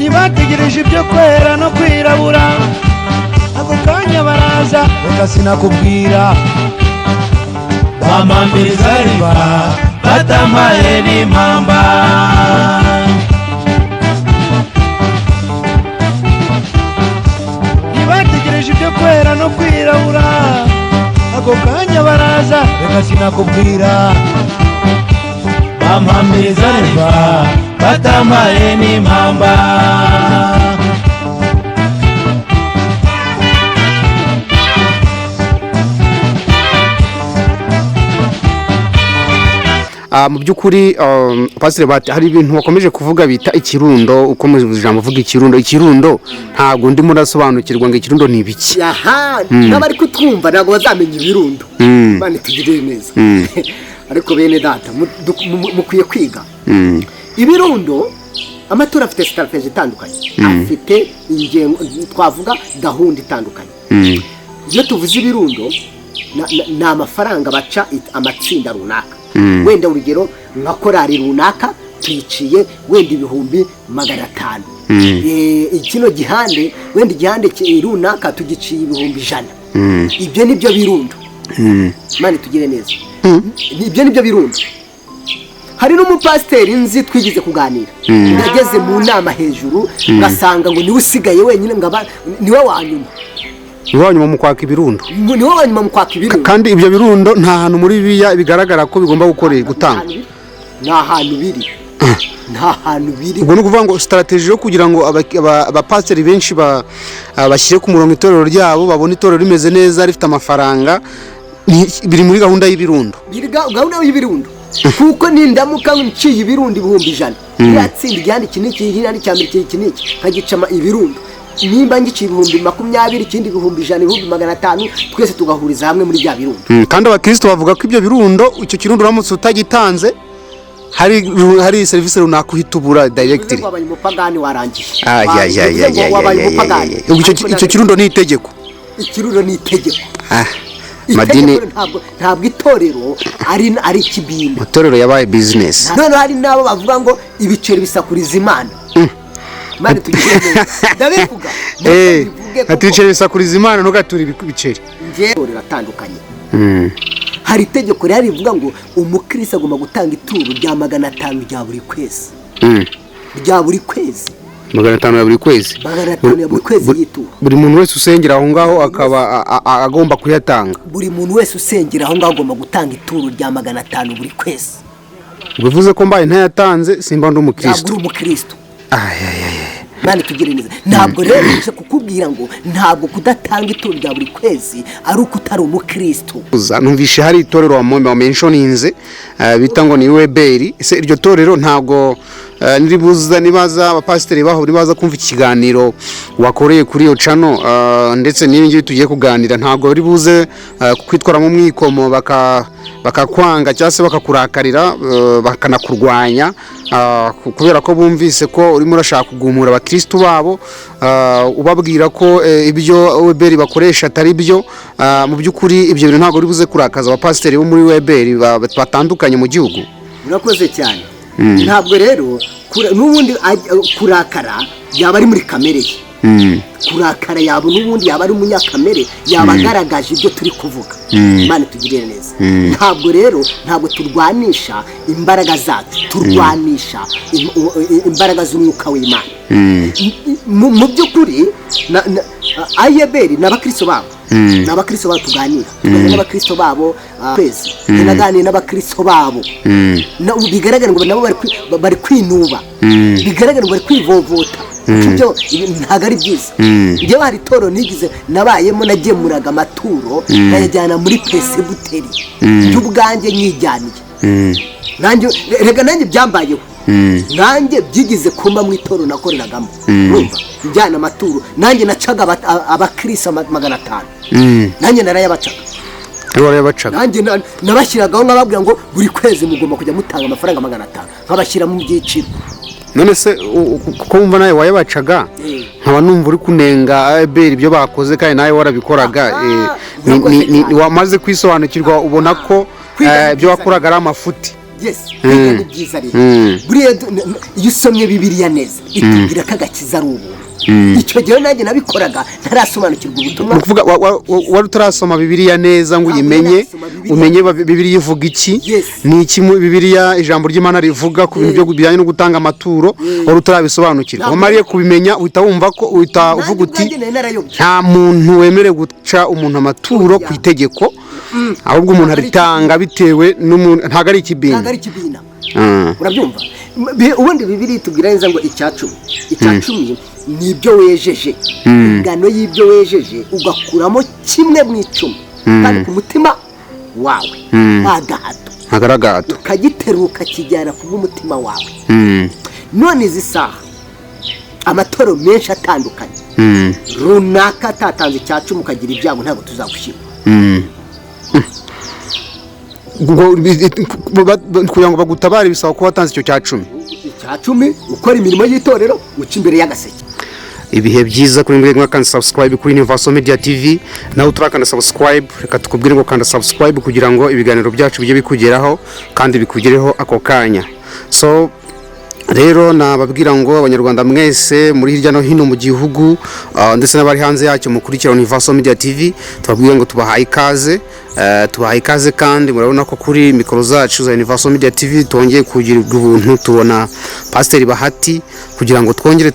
ntibategereje ibyo kwera no kwirabura, ako kanya baraza reka sinakubwira, bampambiriza riba batampaye n'impamba. Ntibategereje ibyo kwera no kwirabura, ako kanya baraza reka sinakubwira, bampambiriza riba batampaye n'impamba. Mu by'ukuri pasire hari ibintu bakomeje kuvuga bita ikirundo, ukomeje ijambo uvuga ikirundo ntabwo ndimo ndasobanukirwa ngo ikirundo ni ibiki. n'abari kutwumva ntabwo bazamenya ibirundo, bane tugirire neza. Ariko bene data mukwiye kwiga ibirundo. Amatora afite strategy itandukanye, afite ingengo twavuga gahunda itandukanye. Iyo tuvuze ibirundo ni amafaranga baca amatsinda runaka. Wenda urugero nka korari runaka tuyiciye wenda 500. Ikino gihande wenda igihande runaka tugiciye 100. Ibyo nibyo birundo. Mane tugire neza. Ibyo nibyo birundo. Hari n'umupasiteri nzi twigize kuganira, ndageze mu nama hejuru ngasanga ngo niwe usigaye wenyine, ngaba niwe wanyuma. Niwe wanyuma mu kwaka ibirundo. Niwe wanyuma mu kwaka ibirundo. Kandi ibyo birundo nta hantu muri biya bigaragara ko bigomba gukorera gutanga. Nta hantu biri. Nta hantu biri. Ubwo no kuvuga ngo strategy yo kugira ngo abapasiteri benshi bashyire ku murongo itorero ryabo, babone itorero rimeze neza rifite amafaranga, biri muri gahunda y'ibirundo. Gahunda y'ibirundo. Kuko nindamuka nciye ibirundo 100, yatsinda igihande kiniki igihande cya mbere kiniki kagicama ibirundo. Nimba ngiciye 20,20 ikindi 100, 500, twese tugahuriza hamwe muri bya birundo. Kandi abakristo bavuga ko ibyo birundo icyo kirundo uramutse utagitanze hari service runaka uhitubura directly. Wabaye umupagani warangiye. Icyo kirundo ni itegeko. Ikirundo ni itegeko. Madini ntabwo itorero ari ikibintu. Itorero yabaye business. None hari nabo bavuga ngo ibiceri bisakuriza Imana. Mane tugire ndabivuga. Ati ibiceri bisakuriza Imana ntugatura ibiceri. Ngiye ratandukanye. Hari itegeko rero rivuga ngo umukristo agomba gutanga ituro rya 500 rya buri kwezi. Rya buri kwezi. 500 ya buri kwezi. 500 ya buri kwezi y'ituro. Buri muntu wese usengera aho ngaho akaba agomba kuyatanga. Buri muntu wese usengera aho ngaho agomba gutanga ituro rya 500 buri kwezi. Bivuze ko mbaye ntayatanze simba ndi umukristo. Ntabwo uri umukristo. Mane tugire neza. Ntabwo rero nje kukubwira ngo ntabwo kudatanga ituro rya buri kwezi ari uko utari umukristo. Numvishe hari itorero wa mentioninze bita ngo ni Weberi. Ese iryo torero ntabwo niribuza nibaza abapasiteri baho nibaza kumva ikiganiro wakoreye kuri iyo channel, ndetse n'ibingi tugiye kuganira ntabwo ribuze kwitwara mu mwikomo bakakwanga cyangwa se bakakurakarira bakanakurwanya, kubera ko bumvise ko urimo urashaka kugumura abakristo babo, ubabwira ko ibyo Weberi bakoresha atari byo. Mu by'ukuri ibyo bintu ntabwo ribuze kurakaza abapasiteri bo muri Weberi batandukanye mu gihugu. Murakoze cyane. Ntabwo rero n'ubundi kurakara yaba ari muri kamere ye. Kurakara yaba n'ubundi yaba ari umunyakamere, yaba agaragaje ibyo turi kuvuga. Imana tugirire neza. Ntabwo rero ntabwo turwanisha imbaraga zacu, turwanisha imbaraga z'umwuka w'Imana. Mu by'ukuri Ayeberi n'abakristo babo n'abakristo babo tuganira n'abakristo babo kwezi naganira n'abakristo babo bigaragara ngo nabo bari kwinuba, bigaragara ngo bari kwivovota. Ibyo ntago ari byiza. Njye bari toro nigize nabayemo nagemuraga amaturo nayajyana muri pesebuteri y'ubwanjye nyijyaniye. Nanjye rega nanjye byambayeho. Nanjye byigize kumba mu itoro nakoreragamo. Urumva njyana amaturo nanjye nacaga abakristo 500. Nanjye narayabacaga. Nanjye nabashyiragaho nkababwira ngo buri kwezi mugomba kujya mutanga amafaranga 500 nkabashyira mu byiciro. None se kuko wumva nawe wayabacaga nkaba numva uri kunenga Ayeberi ibyo bakoze kandi nawe warabikoraga, wamaze kwisobanukirwa ubona ko ibyo wakoraga ari amafuti. yes kwiga ni byiza rero buriya iyo usomye bibiliya neza itubwira ko agakiza ari ubuntu icyo gihe nanjye nabikoraga ntarasobanukirwa ubutumwa kuvuga wari utarasoma bibiliya neza ngo uyimenye umenye bibiliya ivuga iki ni iki bibiliya ijambo ry'Imana rivuga ku bintu byo bijyanye no gutanga amaturo wari utarabisobanukirwa wamariye kubimenya uhita wumva ko uhita uvuga uti nta muntu wemerewe guca umuntu amaturo ku itegeko ahubwo umuntu aritanga bitewe n'umuntu ntago ari ikibina urabyumva ubundi bibiri tubwira neza ngo icyacumi ni ibyo wejeje ingano y'ibyo wejeje ugakuramo kimwe mu 10 kandi ku mutima wawe agahato ukagiteruka kijyana ku mutima wawe none izi saha amatoro menshi atandukanye runaka atatanze icyacumi ukagira ibyago ntabwo tuzagushyira kugira ngo bagutabare bisaba ko watanze icyo cyacumi ukora imirimo y'itorero uca imbere y'agaseke ibihe byiza kuri mwebwe kandi subscribe kuri Universal Media TV nawe uturakanda subscribe reka tukubwire ngo kanda subscribe kugira ngo ibiganiro byacu bijye bikugeraho kandi bikugereho ako kanya so rero nababwira ngo abanyarwanda mwese muri hirya no hino mu gihugu ndetse n'abari hanze yacyo mukurikira Universal Media TV tubabwira ngo tubahaye ikaze kandi murabona ko kuri mikoro zacu za Universal Media TV tongeye kugira ubuntu tubona Pastor Bahati kugira ngo twongere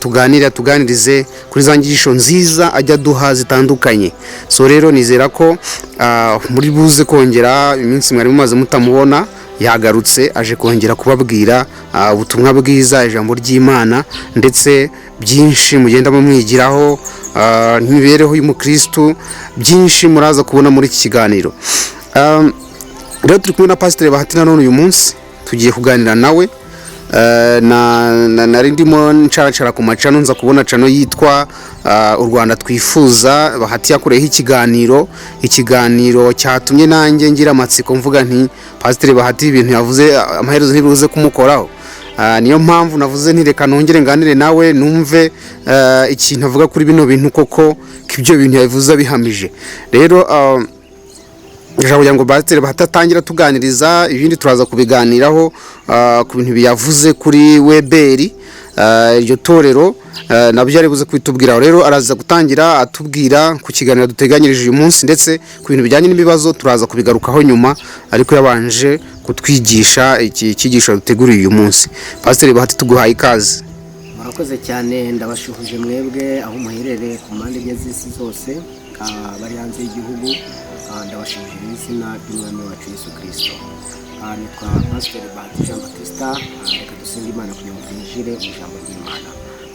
tuganirize kuri za nyigisho nziza ajya duha zitandukanye so rero nizera ko muri buze kongera iminsi mwari mumaze mutamubona yagarutse aje kongera kubabwira ubutumwa bwiza ijambo ry'Imana ndetse byinshi mugenda mumwigiraho n'imibereho y'umukristo byinshi muraza kubona muri iki kiganiro rero turi kumwe na Pastor Bahati none uyu munsi tugiye kuganira nawe nari ndimo ncara ku macano nza kubona cano yitwa u Rwanda twifuza Bahati yakoreho ikiganiro cyatumye nanjye ngira amatsiko mvuga nti Pastor Bahati ibintu yavuze amaherezo ntibibuze kumukoraho niyo mpamvu navuze nti reka nongere nganire nawe numve ikintu avuga kuri bino bintu koko kibyo bintu yavuze bihamije rero kugira ngo Pastor Bahati atangira tuganiriza ibindi turaza kubiganiraho ku bintu biyavuze kuri Weberi iryo torero nabyo ari buze kwitubwira rero araza gutangira atubwira ku kiganiro duteganyirije uyu munsi ndetse ku bintu bijyanye n'ibibazo turaza kubigarukaho nyuma ariko yabanje kutwigisha iki kigisho duteguriye uyu munsi Pastor Bahati tuguhaye ikaze murakoze cyane ndabashuhuje mwebwe aho muherereye ku mpande z'isi zose bari hanze y'igihugu ndabashimira izina ry'Umwami wacu Yesu Kristo nitwa Pastor Bahati Jean Baptiste reka dusenge Imana kugira ngo twinjire mu ijambo ry'Imana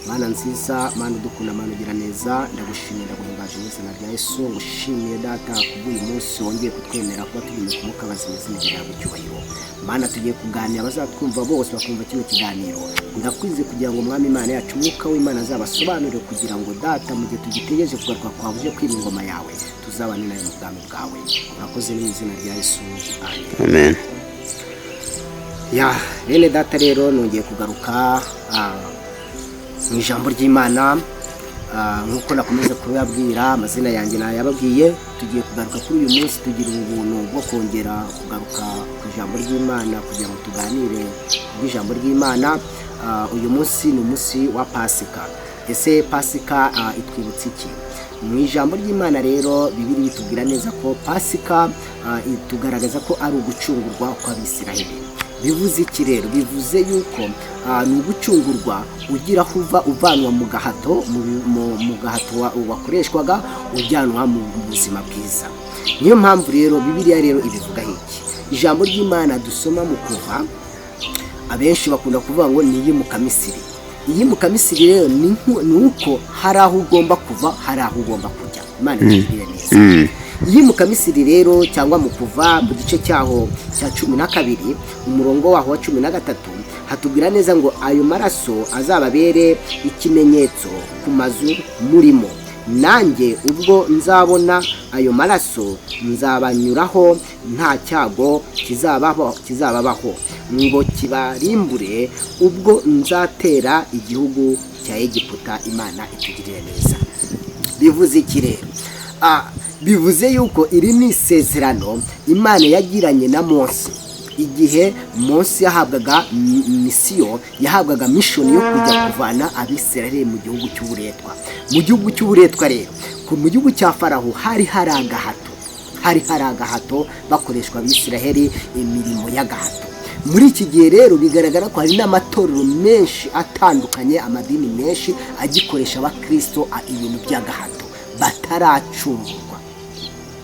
Mana nziza Mana dukunda Mana ugira neza ndagushimira guhimbaza izina rya Yesu ngushimiye data kubw'uyu munsi wongeye kutwemera kuba turi mu mukabazi izina ryawe cyubahiro Mana tugiye kuganira bazatwumva bose bakumva kino kiganiro ndakwize kugira ngo Umwami Imana yacu Mwuka w'Imana azabasobanurire kugira ngo data mu gihe tugitegereje kugaruka kwawe uje kwira ingoma yawe tuzabane nayo mu bwami bwawe urakoze mu izina rya Yesu amen bene data rero nongeye kugaruka mu ijambo ry'Imana nk'uko nakomeza kubabwira amazina yanjye nayababwiye tugiye kugaruka kuri uyu munsi tugira ubuntu bwo kongera kugaruka ku ijambo ry'Imana kugira ngo tuganire ijambo ry'Imana uyu munsi ni umunsi wa Pasika ese Pasika itwibutsa iki mu ijambo ry'Imana rero Bibiliya itubwira neza ko Pasika itugaragaza ko ari ugucungurwa kw'Abisiraheli bivuze iki rero bivuze yuko ni ugucungurwa ugira kuva uvanwa mu gahato mu gahato wakoreshwaga ujyanwa mu buzima bwiza niyo mpamvu rero Bibiliya rero ibivuga iki ijambo ry'Imana dusoma mu Kuva abenshi bakunda kuvuga ngo ni iyimuka Misiri iyimuka Misiri rero ni uko hari aho ugomba kuva hari aho ugomba kujya Imana itugirire neza iyimuka Misiri rero cyangwa mu Kuva mu gice cyaho cya 12 umurongo waho wa 13 hatubwira neza ngo ayo maraso azababere ikimenyetso ku mazu murimo nanjye ubwo nzabona ayo maraso nzabanyuraho nta cyago kizababaho ngo kibarimbure ubwo nzatera igihugu cya Egiputa Imana itugirire neza bivuze iki rero bivuze yuko iri ni isezerano Imana yagiranye na Mose igihe Mose yahabwaga misiyo, yahabwaga mishoni yo kujya kuvana abisirayeli mu gihugu cy'uburetwa. Mu gihugu cy'uburetwa rero, mu gihugu cya Faraho hari hari agahato bakoreshwa abisirayeli imirimo y'agahato. Muri iki gihe rero bigaragara ko hari n'amatorero menshi atandukanye, amadini menshi agikoresha abakristo ibintu by'agahato bataracungurwa.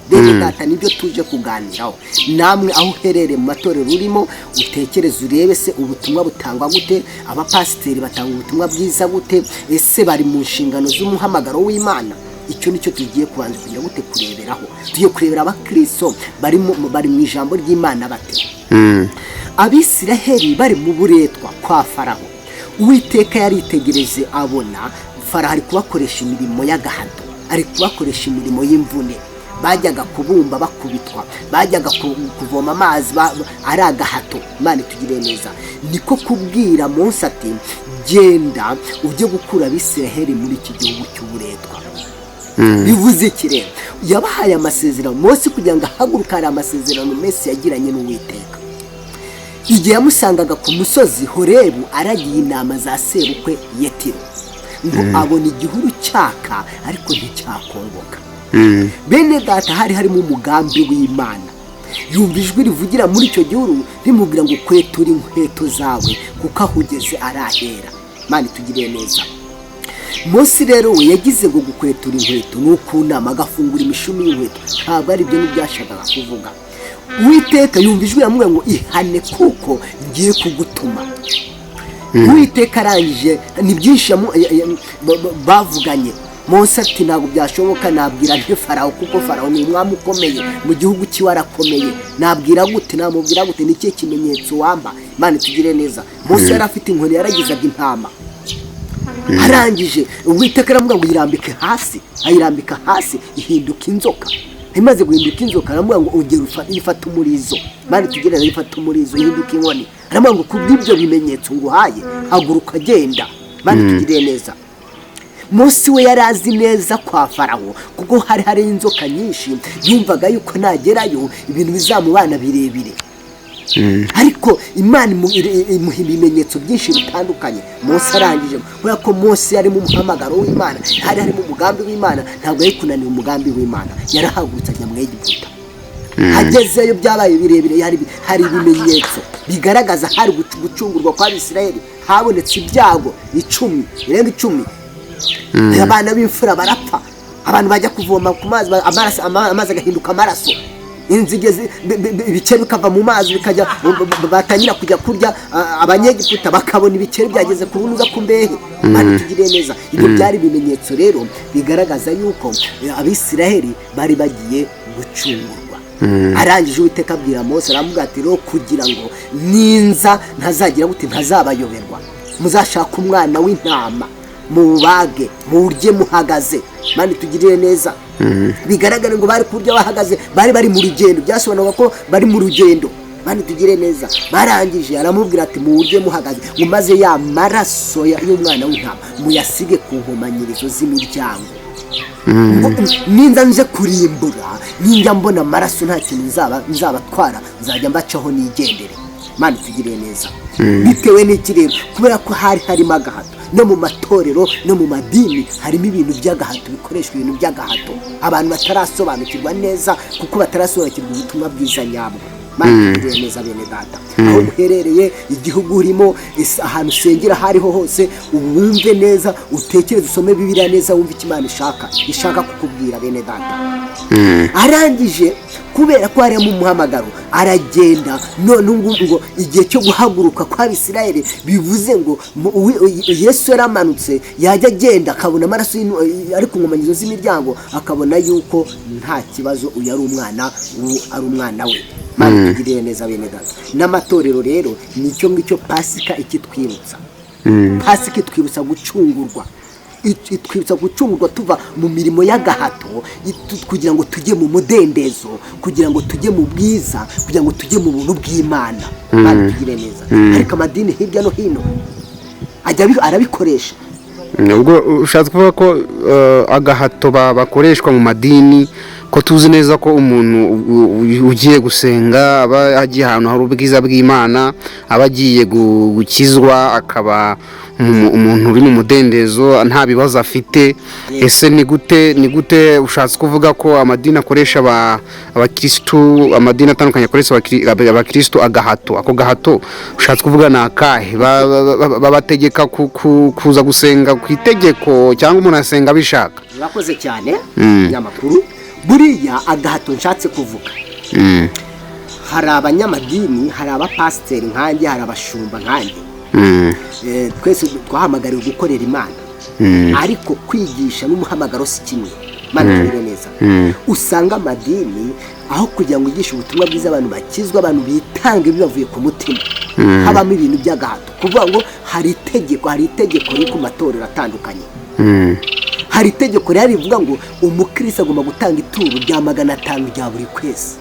Bene data, nibyo tuje kuganiraho. Namwe aho uherereye mu matorero urimo, utekereze urebe se ubutumwa butangwa gute, abapasiteri batanga ubutumwa bwiza gute, ese bari mu nshingano z'umuhamagaro w'Imana? Icyo nicyo tugiye kubanza kugira gute kureberaho. Tugiye kurebera abakristo bari mu ijambo ry'Imana bate. Abisiraheli bari mu buretwa kwa Faraho, Uwiteka yaritegereje abona Faraho ari kubakoresha imirimo y'agahato, ari kubakoresha imirimo y'imvune. Bajyaga kubumba bakubitwa, bajyaga kuvoma amazi ari agahato. Imana itugire neza. Niko kubwira Mose ati genda ujye gukura abisiraheli muri iki gihugu cy'uburetwa. Bivuze iki rero? Yabahaye amasezerano Mose kugira ngo ahaguruke, ari amasezerano Mose yagiranye n'Uwiteka. Igihe yamusangaga ku musozi Horebu aragiye inama za sebukwe Yetiro, ngo abona igihuru cyaka ariko nticyakongoka. Bene data, hari harimo umugambi w'Imana. Yumva ijwi rivugira muri icyo gihuru rimubwira ngo kwetura inkweto zawe kuko aho ugeze arahera. Imana itugire neza. Mose rero we yagize ngo gukwetura inkweto ni ukunama agafungura imishumi y'inkweto, ntabwo ari byo n'ibyashakaga kuvuga. Uwiteka yumva ijwi riramubwira ngo ihane kuko ngiye kugutuma. Uwiteka arangije, ni byinshi bavuganye. Mose ati ntabwo byashoboka, nabwira nte Faraho kuko Faraho ni umwami ukomeye mu gihugu cyiwe, arakomeye. Nabwira gute, namubwira gute, ni cye kimenyetso wamba? Imana itugire neza. Mose yari afite inkoni yaragizaga intama. Arangije Uwiteka aramubwira ngo yirambike hasi, ayirambika hasi ihinduka inzoka. Imaze guhinduka inzoka aramubwira ngo ongera ifata umurizo. Imana itugire neza, ifata umurizo ihinduka inkoni. Aramubwira ngo kubw'ibyo bimenyetso nguhaye haguruka agenda. Imana itugire neza. Mose we yari azi neza kwa Faraho kuko hari inzoka nyinshi, yumvaga yuko nagerayo ibintu bizamubana birebire. Ariko Imana imuha ibimenyetso byinshi bitandukanye. Mose arangije, kubera ko Mose yari mu muhamagaro w'Imana, hari mu mugambi w'Imana, ntabwo yari kunanira umugambi w'Imana. Yarahagurutse ajya mu Egiputa. Agezeyo byabaye birebire, hari ibimenyetso bigaragaza hari gucungurwa kwa Isirayeli. Habonetse ibyago 10, birenga 10. Abana b'imfura barapfa, abantu bajya kuvoma ku mazi, amazi agahinduka amaraso, inzige ibikeri bikava mu mazi bikajya, batangira kujya kurya abanyegiputa, bakabona ibikeri byageze ku bunuza ku mbehe. Imana itugire neza. Ibyo byari ibimenyetso rero bigaragaza yuko abisiraheli bari bagiye gucungurwa. Arangije Uwiteka abwira Mose, aramubwira ati rero kugira ngo ninza ntazagira gute, ntazabayoberwa, muzashaka umwana w'intama mubage murye muhagaze. Imana itugirire neza. Bigaragara ngo bari kurya bahagaze, bari mu rugendo, byasobanura ko bari mu rugendo. Imana itugirire neza. Barangije aramubwira ati murye muhagaze, ngo maze ya maraso y'umwana w'intama muyasige ku nkomanyirizo z'imiryango. Ninza nje kurimbura, ninjya mbona amaraso nta kintu nzabatwara, nzajya mbacaho nigendere. Imana itugirire neza. Bitewe n'iki rero? Kubera ko harimo agahato. No mu matorero no mu madini harimo ibintu by'agahato, bikoreshwa ibintu by'agahato abantu batarasobanukirwa neza, kuko batarasobanukirwa ubutumwa bwiza nyabwo. Imana itugirire neza bene data. Aho muherereye, igihugu urimo, ahantu usengera hariho hose, wumve neza, utekereze, usome Bibiliya neza, wumve icyo Imana ishaka kukubwira bene data. Arangije kubera ko hari mu muhamagaro aragenda. None ngo igihe cyo guhaguruka kwa Isirayeli, bivuze ngo Yesu yaramanutse, yajya agenda akabona amaraso ari ku nkomanyizo z'imiryango, akabona yuko nta kibazo, uyu ari umwana we. Imana itugirire neza bene data. N'amatorero rero nicyo ngicyo Pasika ikitwibutsa. Pasika itwibutsa gucungurwa, itwibutsa gucungurwa tuva mu mirimo y'agahato, kugira ngo tujye mu mudendezo, kugira ngo tujye mu bwiza, kugira ngo tujye mu buntu bw'Imana. Imana itugirire neza. Ariko amadini hirya no hino arabikoresha. ubwo ushatse kuvuga ko agahato bakoreshwa mu madini ko tuzi neza ko umuntu ugiye gusenga aba agiye ahantu hari ubwiza bw'Imana, aba agiye gukizwa, akaba umuntu uri mu mudendezo nta bibazo afite. Ese ni gute ushatse kuvuga ko amadini akoresha abakristu, amadini atandukanye akoresha abakristu agahato? Ako gahato ushatse kuvuga ni akahe? Babategeka kuza gusenga ku itegeko cyangwa umuntu asenga abishaka? Urakoze cyane nyamakuru. Buriya agahato nshatse kuvuga, hari abanyamadini, hari abapasiteri nkanjye, hari abashumba nkanjye, twese twahamagariwe gukorera Imana, ariko kwigisha n'umuhamagaro si kimwe. Mana tubire neza, usanga amadini aho kugira ngo yigishe ubutumwa bwiza abantu bakizwa, abantu bitanga bibavuye ku mutima, habamo ibintu by'agahato. Kuvuga ngo hari itegeko riri ku matorero atandukanye. Hari itegeko rero rivuga ngo umukristo agomba gutanga ituro rya 500 rya buri kwezi.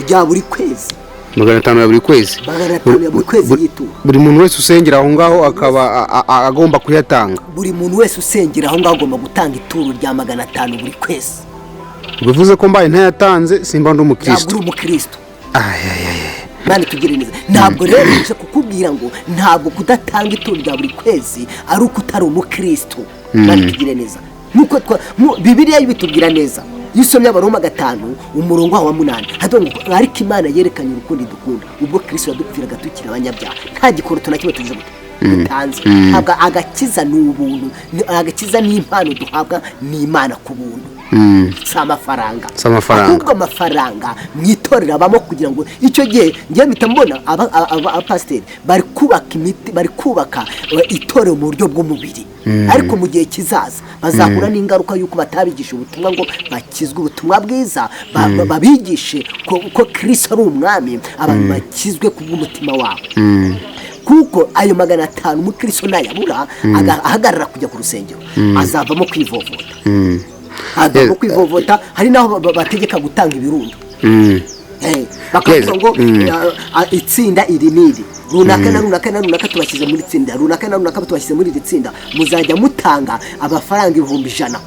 Rya buri kwezi 500 ya buri kwezi. 500 ya buri kwezi y'ituro. Buri muntu wese usengera aho ngaho akaba agomba kuyatanga. Buri muntu wese usengera aho ngaho agomba gutanga ituro rya 500 buri kwezi. Bivuze ko mbaye ntayatanze simba ndi umukristo. Ntabwo uri umukristo. Nani tugire neza. Ntabwo rero nje kukubwira ngo ntabwo kudatanga ituro rya buri kwezi ari uko utari umukristo. Nani tugire neza. Nuko Bibiliya ibitubwira neza. Yisomye Abaroma 5 umurongo wa 8 hatongo ariko Imana yerekanye urukundo idukunda ubwo Kristo yadupfiraga tukiri abanyabyaha nta gikoroto na kimwe tugize gutanze. Agakiza n'ubuntu, agakiza n'impano duhabwa n'Imana ku buntu. Amafaranga ahubwo amafaranga mwitorera abamo kugira ngo icyo gihe ngiye mpita mbona abapasiteri bari kubaka imiti, bari kubaka itorero mu buryo bw'umubiri, ariko mu gihe kizaza bazahura n'ingaruka y'uko batabigisha ubutumwa ngo bakizwe ubutumwa bwiza, babigishe ko Kristo ari umwami, abantu bakizwe ku bw'umutima wabo. Kuko ayo 500 umukristo nayabura ahagarara kujya ku rusengero azavamo kwivovota. Agomba kwivovota, hari naho bategeka gutanga ibirundo. Bakavuga ngo itsinda iri niri runaka na runaka tubashyize muri tsinda runaka na runaka tubashyize muri iri tsinda, muzajya mutanga amafaranga 100,000,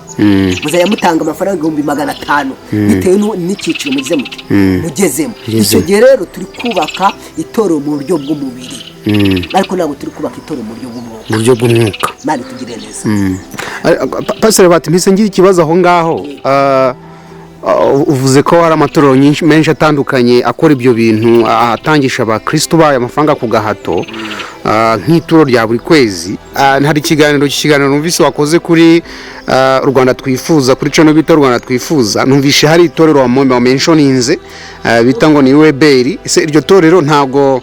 muzajya mutanga amafaranga 500 bitewe n'icyiciro mugezemo. Icyo gihe rero turi kubaka itorero mu buryo bw'umubiri, ariko ntabwo turi kubaka itorero mu buryo bw'umwuka. Mani tugire neza. Pastor bati mpise ngira ikibazo aho ngaho. Uvuze ko hari amatorero menshi atandukanye akora ibyo bintu, atangisha abakristo bayo amafaranga ku gahato nk'ituro rya buri kwezi. Hari ikiganiro numvise wakoze kuri Rwanda Twifuza, kuri channel bita Rwanda Twifuza, numvise hari itorero wa mentioninze bita ngo ni UEBR. Ese iryo torero ntabwo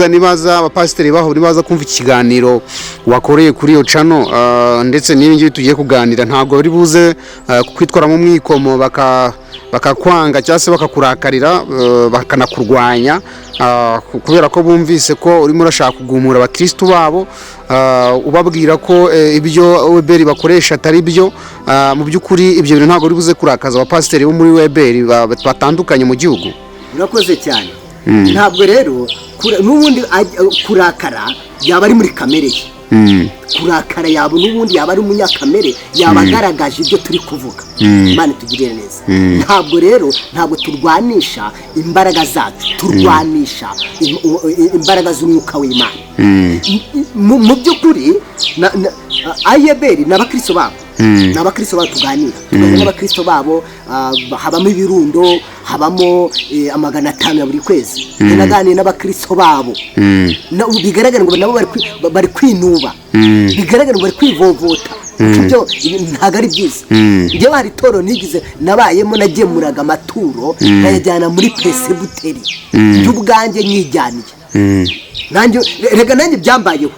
nibaza abapasiteri baho nibaza kumva ikiganiro wakoreye kuri iyo channel, ndetse n'ibingi tugiye kuganira, ntabwo bari buze kwitwara mu mwikomo bakakwanga cyangwa se bakakurakarira bakanakurwanya, kubera ko bumvise ko urimo urashaka kugumura abakristo babo, ubabwira ko ibyo UEBR bakoresha atari byo. Mu by'ukuri ibyo bintu ntabwo bari buze kurakaza abapasiteri bo muri UEBR batandukanye mu gihugu. Urakoze cyane. Ntabwo rero n'ubundi kurakara yaba ari muri kamere ye. Kurakara yaba n'ubundi yaba ari umunyakamere, yaba agaragaje ibyo turi kuvuga. Imana tugirire neza. Ntabwo rero turwanisha imbaraga zacu, turwanisha imbaraga z'umwuka w'Imana. Mu by'ukuri UEBR n'abakristo babo, n'abakristo babo tuganira n'abakristo babo, habamo ibirundo, habamo 500 ya buri kwezi. Naganira n'abakristo babo, bigaragara ngo nabo bari kwinuba, bigaragara ngo bari kwivovota. Ibyo ntago ari byiza. Njyewe hari toro nigize nabayemo, nagemuraga amaturo nayajyana muri presebuteri y'ubwanjye nyijyaniye. Nanjye byambayeho,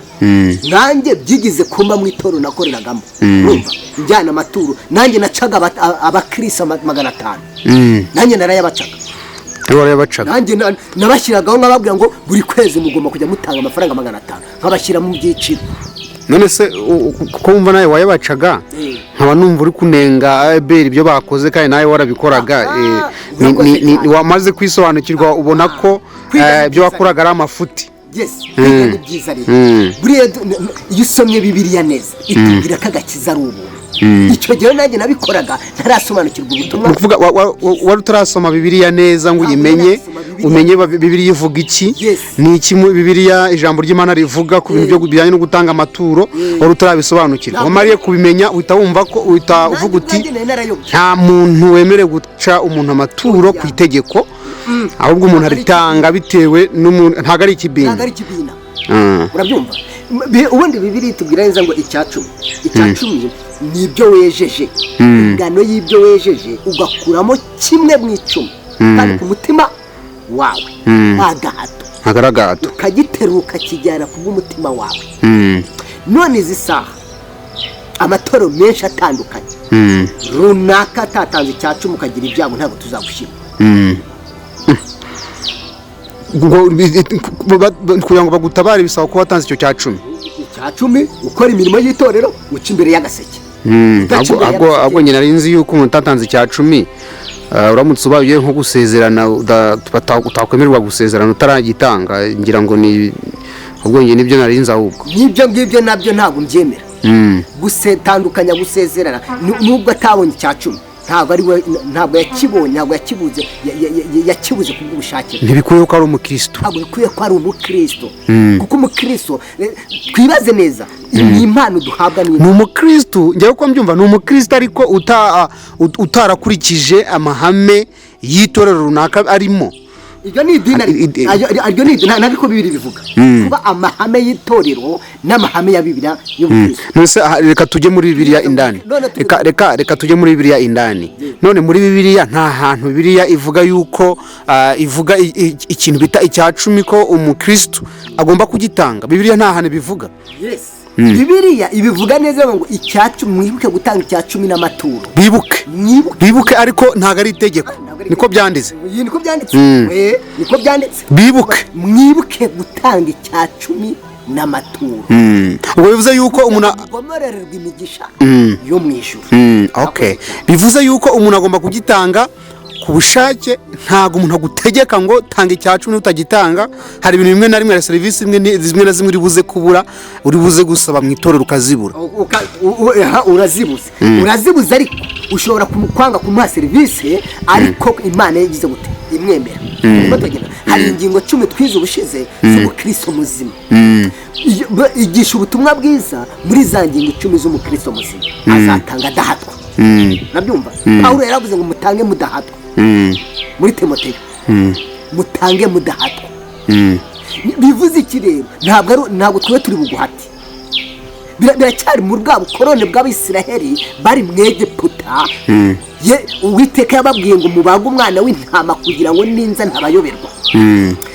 nanjye byigize kumba mu itoro nakoreragamo. Urumva njyana amaturo, nanjye nacaga abakristo 500, nanjye narayabacaga. Nanjye nabashyiragaho nkababwira ngo buri kwezi mugomba kujya mutanga amafaranga 500, nkabashyira mu byiciro. None se kuko wumva nawe wayabacaga, nkaba numva uri kunenga UEBR ibyo bakoze kandi nawe warabikoraga, wamaze kwisobanukirwa ubona ko ibyo wakoraga ari amafuti. yes kwiga ni byiza rero buriya iyo usomye bibiliya neza itubwira ko agakiza ari ubuntu icyo gihe nanjye nabikoraga ntarasobanukirwa ubutumwa kuvuga wari utarasoma bibiliya neza ngo uyimenye umenye bibiliya ivuga iki ni iki bibiliya ijambo ry'Imana rivuga ku bintu byo bijyanye no gutanga amaturo wari utarabisobanukirwa wamariye kubimenya uhita wumva ko uhita uvuga uti nta muntu wemerewe guca umuntu amaturo ku itegeko ahubwo umuntu aritanga bitewe n'umuntu ntago ari ikibina urabyumva ubundi bibiri tubwira neza ngo icyacumi nibyo wejeje ingano y'ibyo wejeje ugakuramo kimwe mu icumi kandi ku mutima wawe agahato ukagiteruka kijyana ku bw'umutima wawe none izi saha amatoro menshi atandukanye runaka atatanze icyacumi ukagira ibyago ntabwo tuzagushyira kugira ngo bagutabare bisaba ko watanze icyo cyacumi ukora imirimo y'itorero uca imbere y'agaseke ahubwo nyine nari nzi yuko umuntu utatanze icyacumi uramutse ubaye nko gusezerana utakwemererwa gusezerana utaragitanga ngira ngo ni ubwo nyine nibyo nari nzi ahubwo n'ibyo ngibyo nabyo ntabwo mbyemera tandukanya gusezerana nubwo atabonye icyacumi ntabwo yakibonye ntabwo yakibuze ku bw'ubushake ntibikwiye ko ari umukristo ntabwo bikwiye ko ari umukristo kuko umukristo twibaze neza ni impano duhabwa ni umukristo njyewe uko mbyumva ni umukristo ariko utarakurikije amahame y'itorero runaka arimo iryo ni idini ntabwo bibiri bivuga kuba amahame y'itorero n'amahame ya bibiliya y'ubukristo reka tujye muri bibiliya indani reka tujye muri bibiliya indani none muri bibiliya nta hantu bibiliya ivuga yuko ivuga ikintu bita icyacumi ko umukristo agomba kugitanga bibiliya nta hantu bivuga bibiliya ibivuga neza ngo icyacumi mwibuke gutanga icyacumi n'amaturo bibuke ariko ntago ari itegeko niko byanditse mwibuke gutanga icyacumi n'amaturo ubwo bivuze yuko umuntu agomorererwa imigisha yo mu ijuru bivuze yuko umuntu agomba kugitanga ku bushake ntago umuntu agutegeka ngo tanga icyacumi utagitanga hari ibintu bimwe na rimwe serivisi zimwe na zimwe uri buze kubura uri buze gusaba mu itorero ukazibura urazibuze ariko ushobora kwanga kumuha serivisi ariko Imana yagize gute imwemera hari ingingo 10 twize ubushize z'umukristo muzima igisha ubutumwa bwiza muri za ngingo 10 z'umukristo muzima azatanga adahatwa nabyumva Pawulo yaravuze ngo mutange mudahatwa muri Timoteyo mutange mudahatwa bivuze iki rero ntabwo turi buguhati biracyari mu bwabo korone bw'Abisiraheli bari Mwegiputa Uwiteka yababwiye ngo mubaga umwana w'intama kugira ngo ninza ntabayoberwa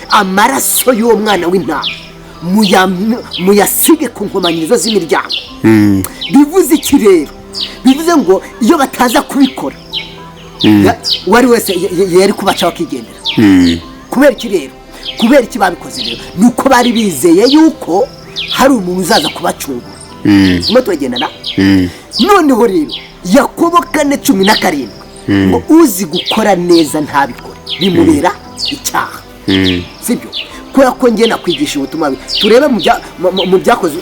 amaraso y'uwo mwana w'intama muyasige ku nkomanizo z'imiryango bivuze iki rero bivuze ngo iyo bataza kubikora wari wese yari kubaca bakigendera kubera iki rero kubera iki babikoze rero nuko bari bizeye yuko hari umuntu uzaza kubacungura tugendana noneho rero Yakobo 4:17 ngo uzi gukora neza ntabikore bimubera icyaha sibyo kubera ko ngiye nakwigisha ubutumwa turebe mu byakoze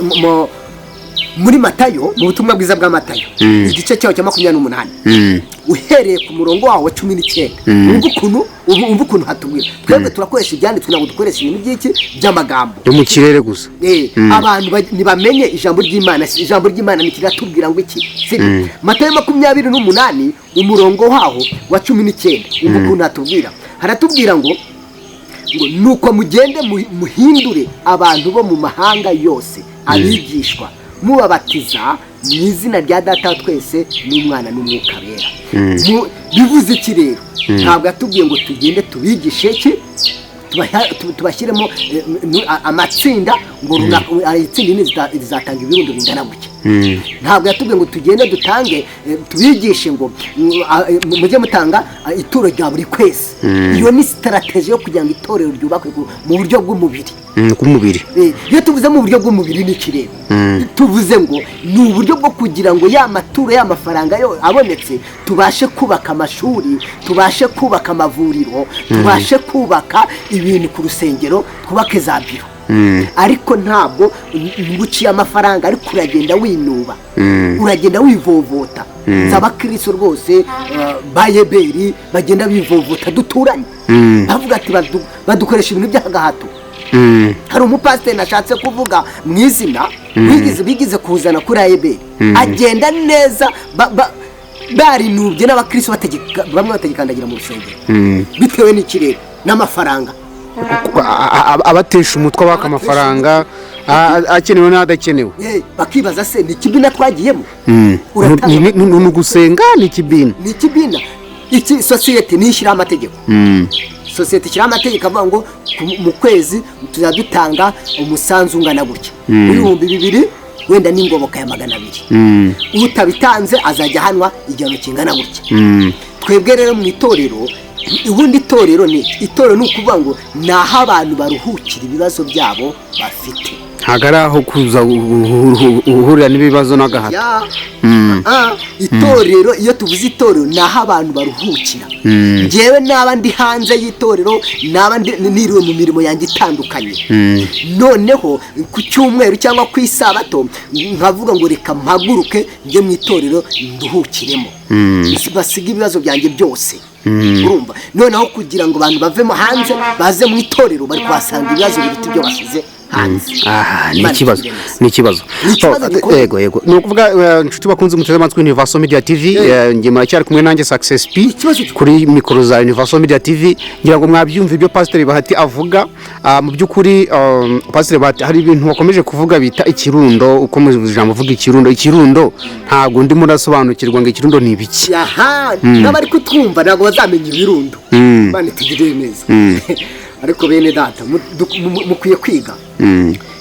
muri Matayo mu butumwa bwiza bwa Matayo igice cyaho cya 28 uhereye ku murongo waho wa 19 umva ukuntu hatubwira twebwe turakoresha ibyanditswe ntabwo dukoresha ibintu by'iki by'amagambo yo mu kirere gusa abantu ntibamenye ijambo ry'Imana nikiratubwira ngo iki Matayo 28 umurongo waho wa 19 umva ukuntu hatubwira haratubwira ngo nuko mugende muhindure abantu bo mu mahanga yose abigishwa mubabatiza mu izina rya Data twese n'Umwana n'Umwuka Wera bivuze iki rero ntabwo yatubwiye ngo tugende tubigishe iki tubashyiremo amatsinda ngo itsinda rizatanga ibirundo bingana gutya ntabwo yatubwiye ngo tugende dutange tubigishe ngo mujye mutanga ituro rya buri kwezi iyo ni strategy yo kugira ngo itorero ryubakwe mu buryo bw'umubiri iyo tuvuze mu buryo bw'umubiri ni kireba tuvuze ngo ni uburyo bwo kugira ngo ya maturo y'amafaranga yo abonetse tubashe kubaka amashuri tubashe kubaka amavuriro tubashe kubaka ibintu ku rusengero twubake za biro ariko ntabwo nguciye amafaranga ariko uragenda winuba uragenda wivovota z'abakristo rwose bayeberi bagenda bivovota duturanye bavuga ati badukoresha ibintu by'agahato. hari umupasiteri nashatse kuvuga mu izina bigize kuzana kuri ayeberi agenda neza barinubye n'abakristo bamwe batagikandagira mu rusengero bitewe n'ikirere n'amafaranga, abatesha umutwe abaka amafaranga akenewe n'adakenewe, bakibaza se ni ikibina twagiyemo, ni ugusenga ni ikibina, iki sosiyete nishyiraho amategeko, sosiyete ishyiraho amategeko avuga ngo mu kwezi tuzadutanga umusanzu ungana gutya ibihumbi 2,000 wenda n'ingoboka ya 200, utabitanze azajya ahanwa igihano kingana gutya. Twebwe rero mu itorero, ubundi itorero ni ukuvuga ngo naho abantu baruhukira ibibazo byabo bafite, ntabwo ari aho kuza uhurira n'ibibazo n'agahato. Itorero, iyo tuvuze itorero naho abantu baruhukira. Njyewe naba ndi hanze y'itorero, naba niriwe mu mirimo yanjye itandukanye, noneho ku cyumweru cyangwa ku isabato nkavuga ngo reka mpaguruke njye mu itorero nduhukiremo, basiga ibibazo byanjye byose. Urumva, noneho kugira ngo abantu bavemo hanze baze mu itorero bari kuhasanga ibibazo biruta ibyo basize hanze. Ni ikibazo yego ni ukuvuga inshuti bakunze umuteze amatwi Universal Media TV, ngiye muracyari kumwe nanjye Success P kuri mikoro za Universal Media TV. ngira ngo mwabyumva ibyo Pastor Bahati avuga. Mu by'ukuri Pastor Bahati hari ibintu bakomeje kuvuga bita ikirundo, ukomeje ijambo uvuga ikirundo ntabwo ndimo ndasobanukirwa ngo ikirundo ni ibiki. n'abari kutwumva ntabwo bazamenya ibirundo, bane tugire neza. Ariko bene data mukwiye kwiga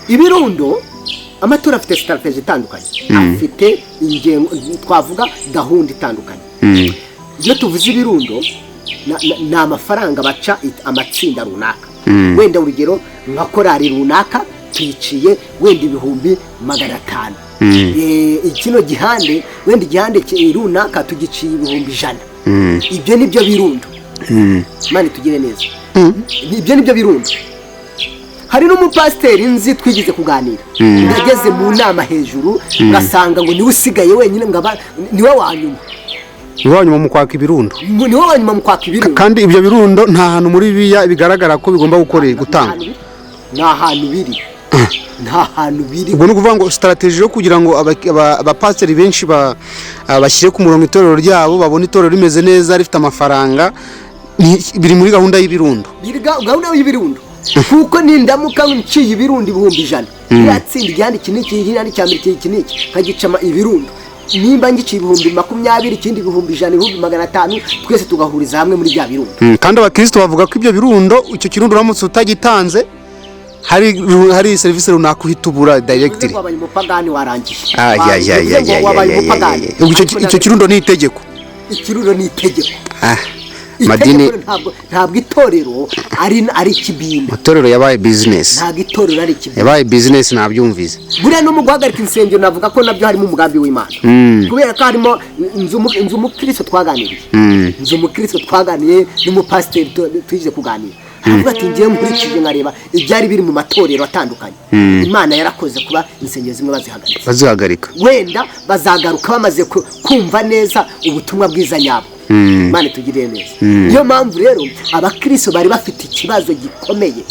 ibirundo. Amatora afite strategy itandukanye, afite ingengo, twavuga gahunda itandukanye. Iyo tuvuze ibirundo ni amafaranga baca amatsinda runaka, wenda urugero nka korari runaka tuyiciye wenda 500,000, ikino gihande wenda igihande runaka tugiciye 100,000. Ibyo nibyo birundo. Mani tugire neza, ibyo nibyo birundo. Hari n'umupasiteri nzi twigize kuganira, ngageze mu nama hejuru ngasanga ngo niwe usigaye wenyine, niwe wanyuma mu kwaka ibirundo, kandi ibyo birundo nta hantu muri biya bigaragara ko bigomba gutanga, nta hantu biri. ubwo ni ukuvuga ngo strategy yo kugira ngo abapasiteri benshi bashyire ku murongo itorero ryabo, babone itorero rimeze neza rifite amafaranga, biri muri gahunda y'ibirundo. Kuko nindamuka nciye ibirundo 100,000 yatsinda igihande kiniki cya mbere kiniki kagicama ibirundo, nimba ngiciye 20,000 ikindi 100,000 500, twese tugahuriza hamwe muri bya birundo. Kandi abakristo bavuga ko ibyo birundo, icyo kirundo uramutse utagitanze hari serivisi runaka uhitubura directly. Wabaye umupagani warangije. Icyo kirundo ni itegeko. Ikirundo ni itegeko. Madini ntabwo itorero ari ikibina. Itorero yabaye business. Ntabwo itorero ari ikibina. Yabaye business, nabyumvise. Buriya no mu guhagarika insengero navuga ko nabyo harimo umugambi w'Imana. Kubera ko harimo inzu umukristo twaganiriye. Inzu umukristo twaganiye n'umupasiteri twize kuganira. Avuga ati ngiye nkurikije nkareba ibyari biri mu matorero atandukanye. Imana yarakoze kuba insengero zimwe bazihagarika. Wenda bazagaruka bamaze kumva neza ubutumwa bwiza nyabwo. Imana tugirire neza. Niyo mpamvu rero abakristo bari bafite ikibazo gikomeye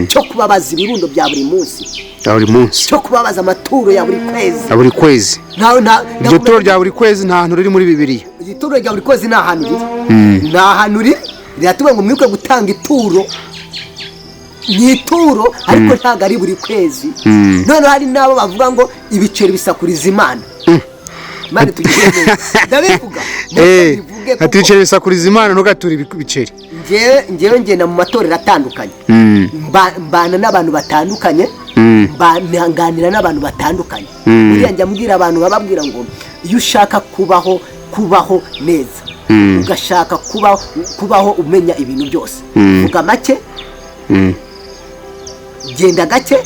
cyo kubabaza ibirundo bya buri munsi, cyo kubabaza amaturo ya buri kwezi. Iryo turo rya buri kwezi nta hantu riri muri Bibiliya. Ituro rya buri kwezi nta hantu riri. Riratubwira ngo mwibuke gutanga ituro, ni ituro ariko ntabwo ari buri kwezi. None hari nabo bavuga ngo ibiceri bisakuriza Imana. Mane tugire neza. Ndabivuga. Ibiceri bisakuriza Imana, ntugature ibiceri. Ngewe ngenda mu matorero atandukanye, mbana n'abantu batandukanye, mbanganira n'abantu batandukanye. Buriya njya mbwira abantu, bababwira ngo iyo ushaka kubaho neza, ugashaka kubaho umenya ibintu byose, vuga make, genda gake,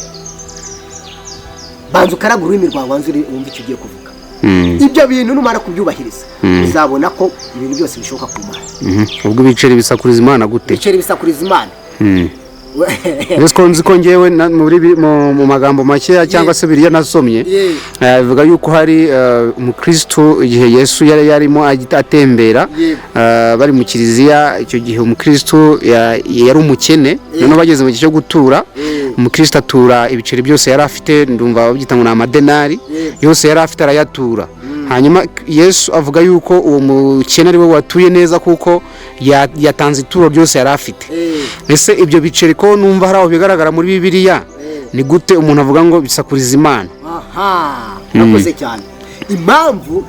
banza ukaragura ururimi rwawe wanze wumva icyo ugiye kuvuga. Ibyo bintu numara kubyubahiriza uzabona ko ibintu byose bishoboka ku Mana. Ubwo ibiceri bisakuriza Imana gute? Ibiceri bisakuriza Imana. nzi ko ngewe mu magambo makeya cyangwa se biriya nasomye bivuga yuko hari umukristo igihe Yesu yari yarimo atembera bari mu kiliziya, icyo gihe umukristo yari umukene, noneho bageze mu gihe cyo gutura, umukristo atura ibiceri byose yari afite, ndumva babyita ngo ni amadenari yose yari afite arayatura. Hanyuma Yesu avuga yuko uwo mukene ari we watuye neza kuko yatanze ituro ryose yari afite. Ese ibyo biceri ko numva hari aho bigaragara muri Bibiliya, ni gute umuntu avuga ngo bisakuriza Imana? Aha, nakoze cyane. Impamvu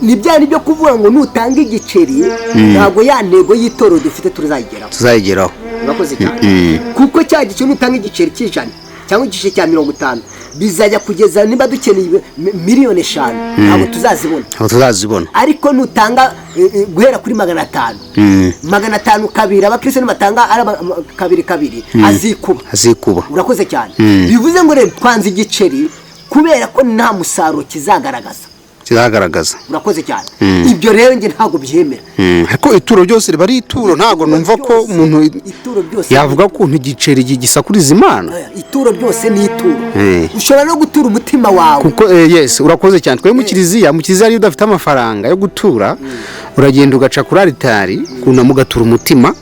ni byari byo kuvuga ngo nutanga igiceri ntabwo ya ntego y'itoro dufite tuzayigeraho. Nakoze cyane. Kuko cya giceri nutanga igiceri cy'ijana cyangwa igiceri cya 50 bizajya kugeza niba dukeneye miliyoni 5 ntabwo tuzazibona. Ariko nutanga guhera kuri 500 kabiri, abakristo batanga kabiri azikuba. Urakoze cyane. Bivuze ngo rero twanze igiceri kubera ko nta musaruro kizagaragaza. Urakoze cyane. Ibyo rero nge ntago byemera. Ariko ituro ryose riba ari ituro, ntago numva ko umuntu yavuga ko igiceri gisakuriza Imana. Ituro ryose ni ituro. Ushobora no gutura umutima wawe. Kuko yes, urakoze cyane. Twe mu kiliziya ari udafite amafaranga yo gutura, uragenda ugaca kuri altari, kunamugatura umutima,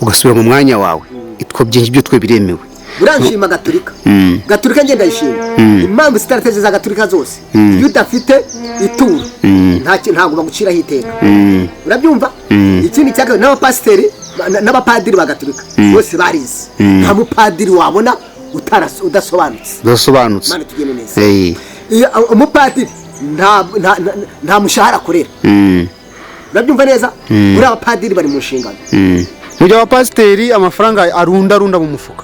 ugasubira mu mwanya wawe. Itwo byinshi byo twe biremewe. Uranshima Gaturika ngenda yishima. Impamvu sitarateze za Gaturika zose iyo udafite ituro ntago baguciraho iteka. Urabyumva? Ikindi cyaka n'abapasiteri n'abapadiri ba Gaturika bose barize. Nta mupadiri wabona udasobanutse. Mana tugene neza. Umupadiri nta mushahara akorera. Urabyumva neza? Muri abapadiri bari mu nshingano. Mu gihe abapasiteri amafaranga arunda mu mufuka.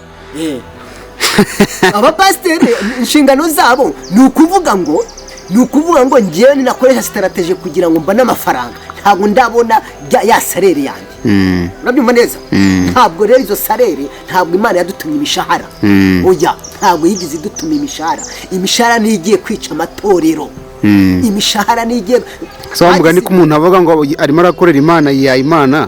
Abapasiteri inshingano zabo ni ukuvuga ngo ngiye ninakoresha strategy kugira ngo mbane amafaranga, ntabwo ndabona ya salere yanjye. Urabyumva neza? Ntabwo rero izo salere ntabwo Imana yadutumye imishahara. Oya, ntabwo yigize idutumye imishahara ni igiye kwica amatorero. Imishahara ni igiye mugani ko umuntu avuga ngo arimo arakorera Imana ya Imana,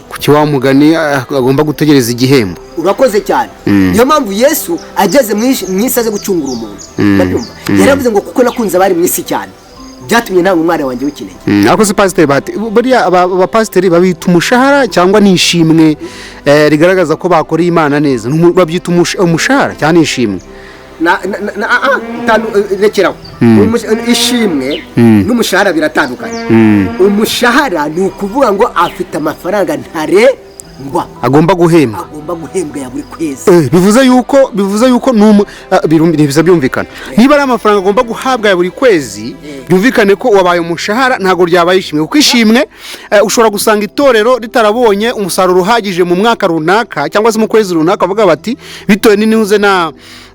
kuki wa mugani agomba gutegereza igihembo. Urakoze cyane. Niyo mpamvu Yesu ageze mu isi aze gucungura umuntu. Yaravuze ngo kuko nakunze abari mu isi cyane byatumye nta umwana wanjye w'ikinege. Ako se pasiteri buriya abapasiteri babita umushahara cyangwa nishimwe rigaragaza ko bakoreye Imana neza, babyita umushahara cyane nishimwe. Rekeraho. Ishimwe n'umushahara biratandukanye. Umushahara ni ukuvuga ngo afite amafaranga agomba guhembwa ya buri kwezi. bivuze yuko biza byumvikana. Niba ari amafaranga agomba guhabwa ya buri kwezi, byumvikane ko wabaye umushahara ntago ryabaye ishimwe. Kuko ishimwe ushobora gusanga itorero ritarabonye umusaruro uhagije mu mwaka runaka cyangwa se mu kwezi runaka, bavuga bati bitoye ninihuze